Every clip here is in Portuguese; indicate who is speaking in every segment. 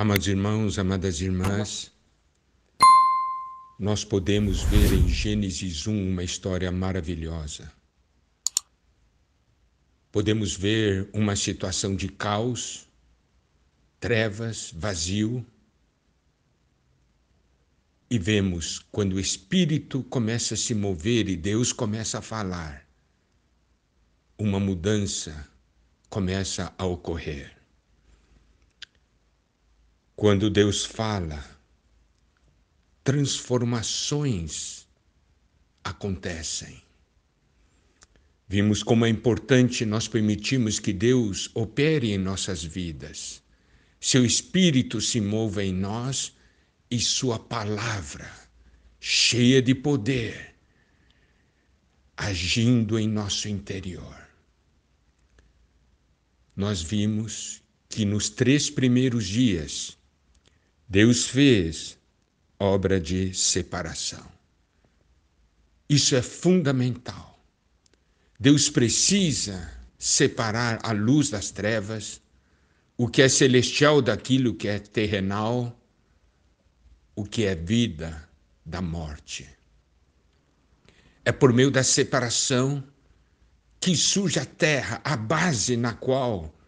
Speaker 1: Amados irmãos, amadas irmãs, nós podemos ver em Gênesis 1 uma história maravilhosa. Podemos ver uma situação de caos, trevas, vazio, e vemos quando o Espírito começa a se mover e Deus começa a falar, uma mudança começa a ocorrer. Quando Deus fala, transformações acontecem. Vimos como é importante nós permitirmos que Deus opere em nossas vidas. Seu Espírito se mova em nós e sua palavra, cheia de poder, agindo em nosso interior. Nós vimos que nos 3 primeiros dias, Deus fez obra de separação. Isso é fundamental. Deus precisa separar a luz das trevas, o que é celestial daquilo que é terrenal, o que é vida da morte. É por meio da separação que surge a terra, a base na qual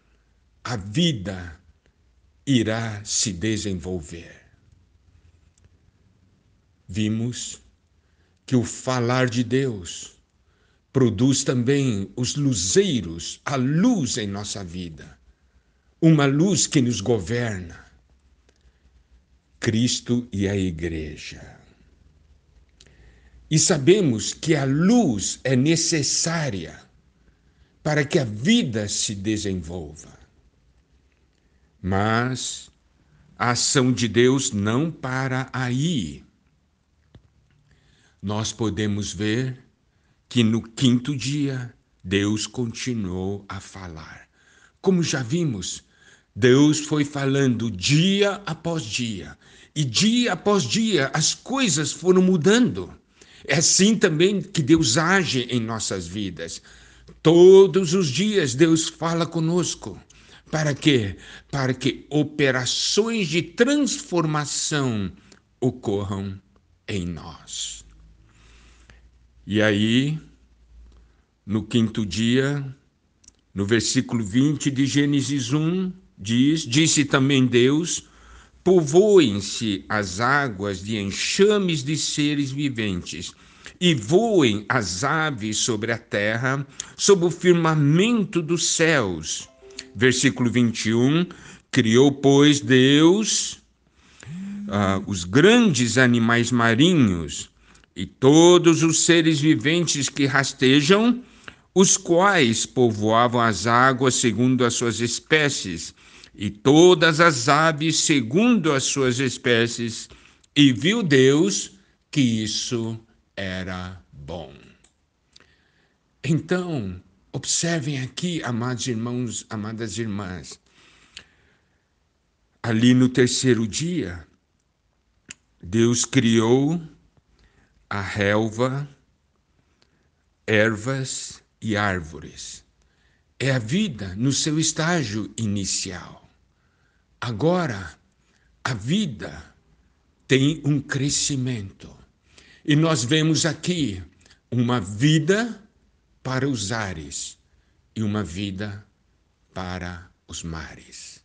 Speaker 1: a vida irá se desenvolver. Vimos que o falar de Deus produz também os luzeiros, a luz em nossa vida, uma luz que nos governa, Cristo e a Igreja. E sabemos que a luz é necessária para que a vida se desenvolva. Mas a ação de Deus não para aí. Nós podemos ver que no 5º dia, Deus continuou a falar. Como já vimos, Deus foi falando dia após dia. E dia após dia, as coisas foram mudando. É assim também que Deus age em nossas vidas. Todos os dias, Deus fala conosco. Para quê? Para que operações de transformação ocorram em nós. E aí, no 5º dia, no versículo 20 de Gênesis 1, disse também Deus, povoem-se as águas de enxames de seres viventes, e voem as aves sobre a terra, sob o firmamento dos céus. Versículo 21, criou, pois, Deus os grandes animais marinhos e todos os seres viventes que rastejam, os quais povoavam as águas segundo as suas espécies, e todas as aves segundo as suas espécies, e viu Deus que isso era bom. Então, observem aqui, amados irmãos, amadas irmãs, ali no 3º dia, Deus criou a relva, ervas e árvores. É a vida no seu estágio inicial. Agora, a vida tem um crescimento. E nós vemos aqui uma vida para os ares e uma vida para os mares.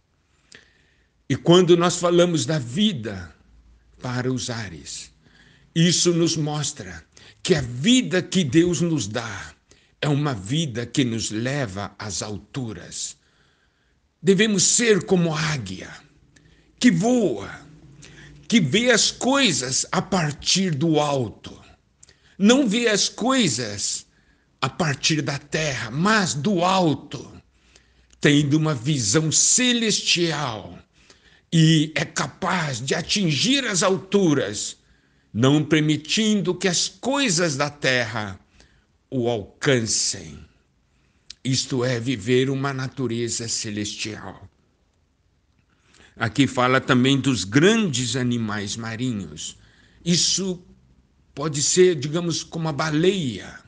Speaker 1: E quando nós falamos da vida para os ares, isso nos mostra que a vida que Deus nos dá é uma vida que nos leva às alturas. Devemos ser como águia, que voa, que vê as coisas a partir do alto. Não vê as coisas a partir da terra, mas do alto, tendo uma visão celestial e é capaz de atingir as alturas, não permitindo que as coisas da terra o alcancem. Isto é, viver uma natureza celestial. Aqui fala também dos grandes animais marinhos. Isso pode ser, digamos, como a baleia.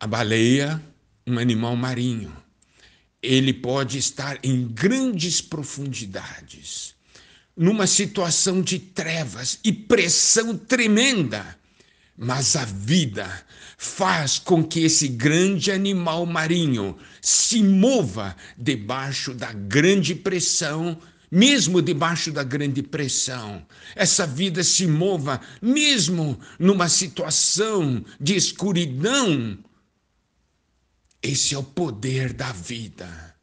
Speaker 1: A baleia, um animal marinho. ele pode estar em grandes profundidades, numa situação de trevas e pressão tremenda. Mas a vida faz com que esse grande animal marinho se mova debaixo da grande pressão, mesmo debaixo da grande pressão. Essa vida se mova mesmo numa situação de escuridão. Esse é o poder da vida.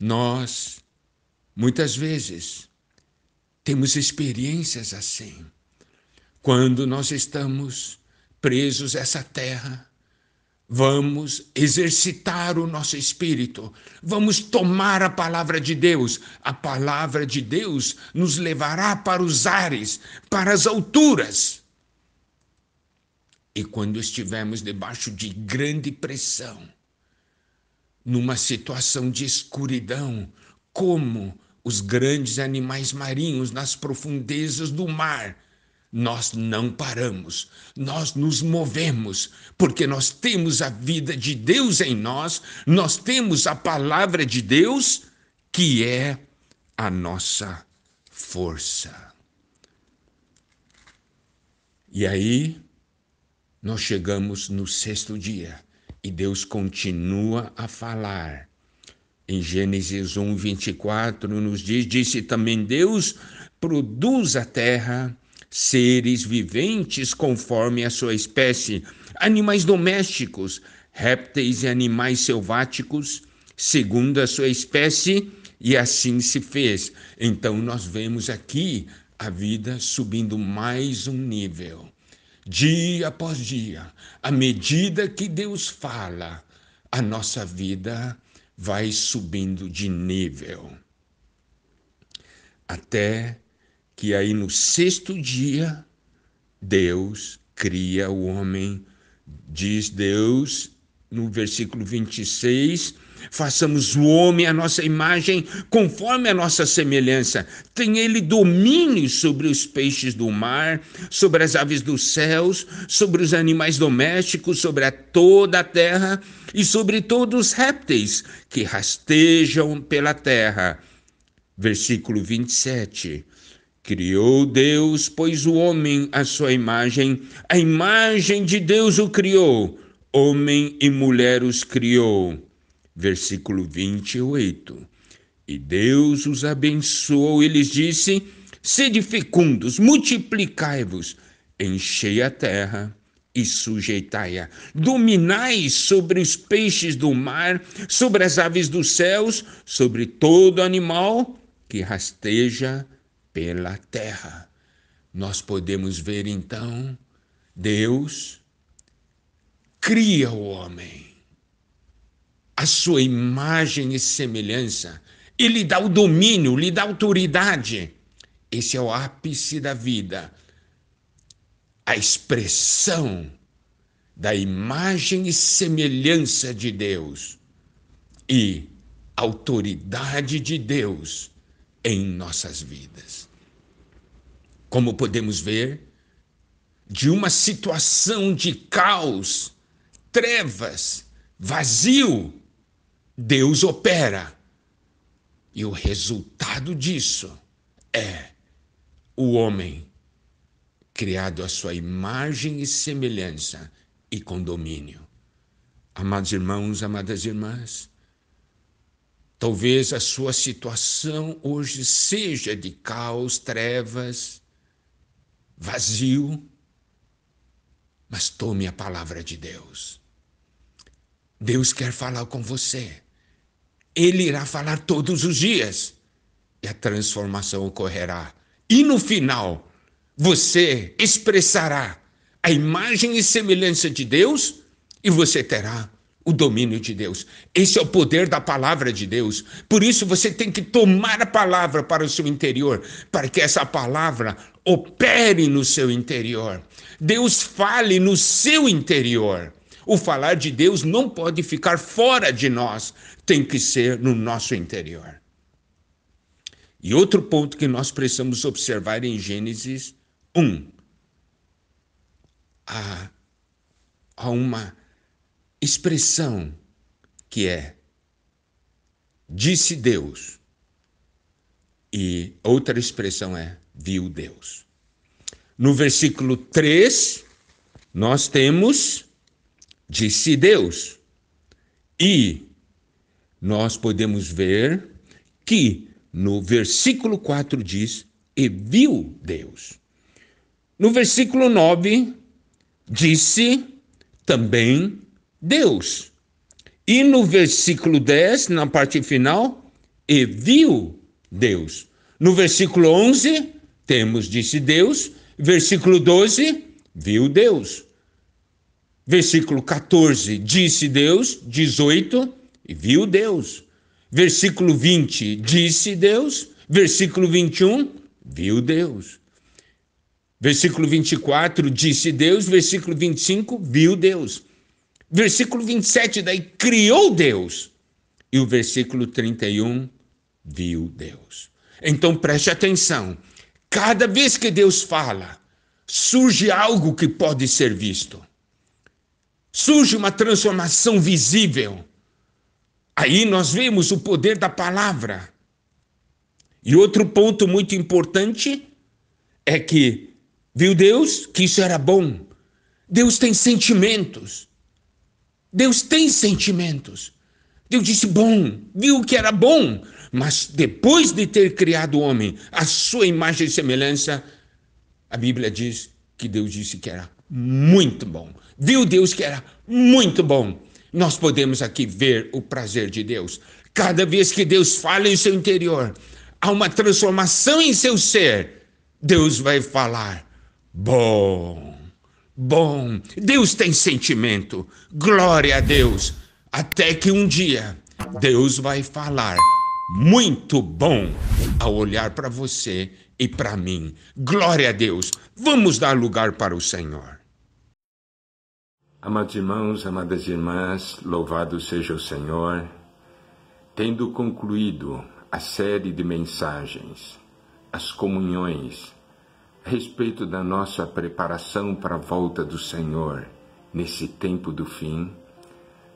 Speaker 1: Nós, muitas vezes, temos experiências assim. Quando nós estamos presos a essa terra, vamos exercitar o nosso espírito, vamos tomar a palavra de Deus. A palavra de Deus nos levará para os ares, para as alturas. E quando estivermos debaixo de grande pressão, numa situação de escuridão, como os grandes animais marinhos nas profundezas do mar, nós não paramos, nós nos movemos, porque nós temos a vida de Deus em nós, nós temos a palavra de Deus, que é a nossa força. E aí, nós chegamos no 6º dia, e Deus continua a falar. Em Gênesis 1, 24, nos diz, disse também Deus, produz a terra seres viventes conforme a sua espécie, animais domésticos, répteis e animais selváticos, segundo a sua espécie, e assim se fez. Então nós vemos aqui a vida subindo mais um nível. Dia após dia, à medida que Deus fala, a nossa vida vai subindo de nível. Até que aí no 6º dia, Deus cria o homem. Diz Deus, no versículo 26, façamos o homem à nossa imagem, conforme a nossa semelhança. Tem ele domínio sobre os peixes do mar, sobre as aves dos céus, sobre os animais domésticos, sobre toda a terra e sobre todos os répteis que rastejam pela terra. Versículo 27. Criou Deus, pois o homem à sua imagem, a imagem de Deus o criou, homem e mulher os criou. Versículo 28. E Deus os abençoou e lhes disse, sede fecundos, multiplicai-vos, enchei a terra e sujeitai-a. Dominai sobre os peixes do mar, sobre as aves dos céus, sobre todo animal que rasteja pela terra. Nós podemos ver então, Deus cria o homem, a sua imagem e semelhança, e lhe dá o domínio, lhe dá autoridade. Esse é o ápice da vida, a expressão da imagem e semelhança de Deus e autoridade de Deus em nossas vidas. Como podemos ver, de uma situação de caos, trevas, vazio, Deus opera. E o resultado disso é o homem criado à sua imagem e semelhança e com domínio. Amados irmãos, amadas irmãs, talvez a sua situação hoje seja de caos, trevas, vazio, mas tome a palavra de Deus. Deus quer falar com você. Ele irá falar todos os dias e a transformação ocorrerá. E no final, você expressará a imagem e semelhança de Deus e você terá o domínio de Deus. Esse é o poder da palavra de Deus. Por isso você tem que tomar a palavra para o seu interior, para que essa palavra opere no seu interior. Deus fale no seu interior. O falar de Deus não pode ficar fora de nós, tem que ser no nosso interior. E outro ponto que nós precisamos observar em Gênesis 1, há uma expressão que é disse Deus. E outra expressão é viu Deus. No versículo 3, nós temos disse Deus. E nós podemos ver que no versículo 4 diz e viu Deus. No versículo 9, disse também Deus. E no versículo 10, na parte final, e viu Deus. No versículo 11, temos disse Deus. Versículo 12, viu Deus. Versículo 14, disse Deus. 18, e viu Deus. Versículo 20, disse Deus. Versículo 21, viu Deus. Versículo 24, disse Deus. Versículo 25, viu Deus. Versículo 27, daí criou Deus. E o versículo 31, viu Deus. Então preste atenção. Cada vez que Deus fala, surge algo que pode ser visto. Surge uma transformação visível. Aí nós vemos o poder da palavra. E outro ponto muito importante é que viu Deus que isso era bom. Deus tem sentimentos. Deus tem sentimentos. Deus disse bom, viu que era bom. Mas depois de ter criado o homem, a sua imagem e semelhança, a Bíblia diz que Deus disse que era muito bom. Viu Deus que era muito bom. Nós podemos aqui ver o prazer de Deus. Cada vez que Deus fala em seu interior, há uma transformação em seu ser. Deus vai falar, bom, bom. Deus tem sentimento, glória a Deus. Até que um dia, Deus vai falar, muito bom, ao olhar para você e para mim. Glória a Deus. Vamos dar lugar para o Senhor.
Speaker 2: Amados irmãos, amadas irmãs, louvado seja o Senhor. Tendo concluído a série de mensagens, as comunhões, a respeito da nossa preparação para a volta do Senhor nesse tempo do fim,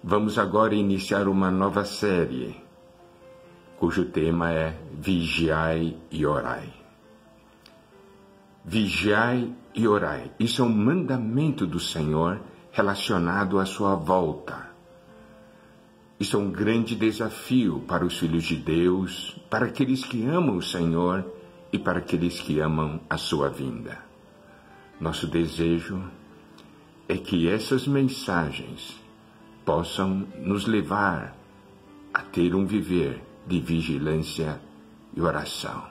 Speaker 2: vamos agora iniciar uma nova série, cujo tema é Vigiai e Orai. Vigiai e orai. Isso é um mandamento do Senhor relacionado à sua volta. Isso é um grande desafio para os filhos de Deus, para aqueles que amam o Senhor e para aqueles que amam a sua vinda. Nosso desejo é que essas mensagens possam nos levar a ter um viver de vigilância e oração.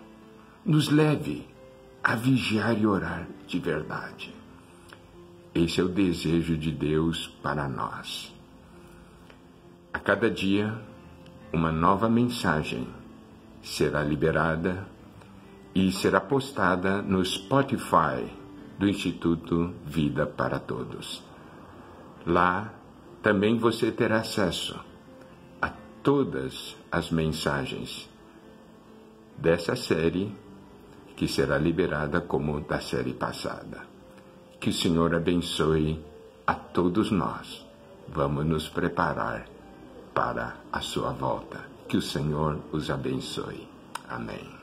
Speaker 2: Nos leve a vigiar e orar de verdade. Esse é o desejo de Deus para nós. A cada dia, uma nova mensagem será liberada e será postada no Spotify do Instituto Vida para Todos. Lá também você terá acesso a todas as mensagens dessa série, que será liberada como da série passada. Que o Senhor abençoe a todos nós. Vamos nos preparar para a sua volta. Que o Senhor os abençoe. Amém.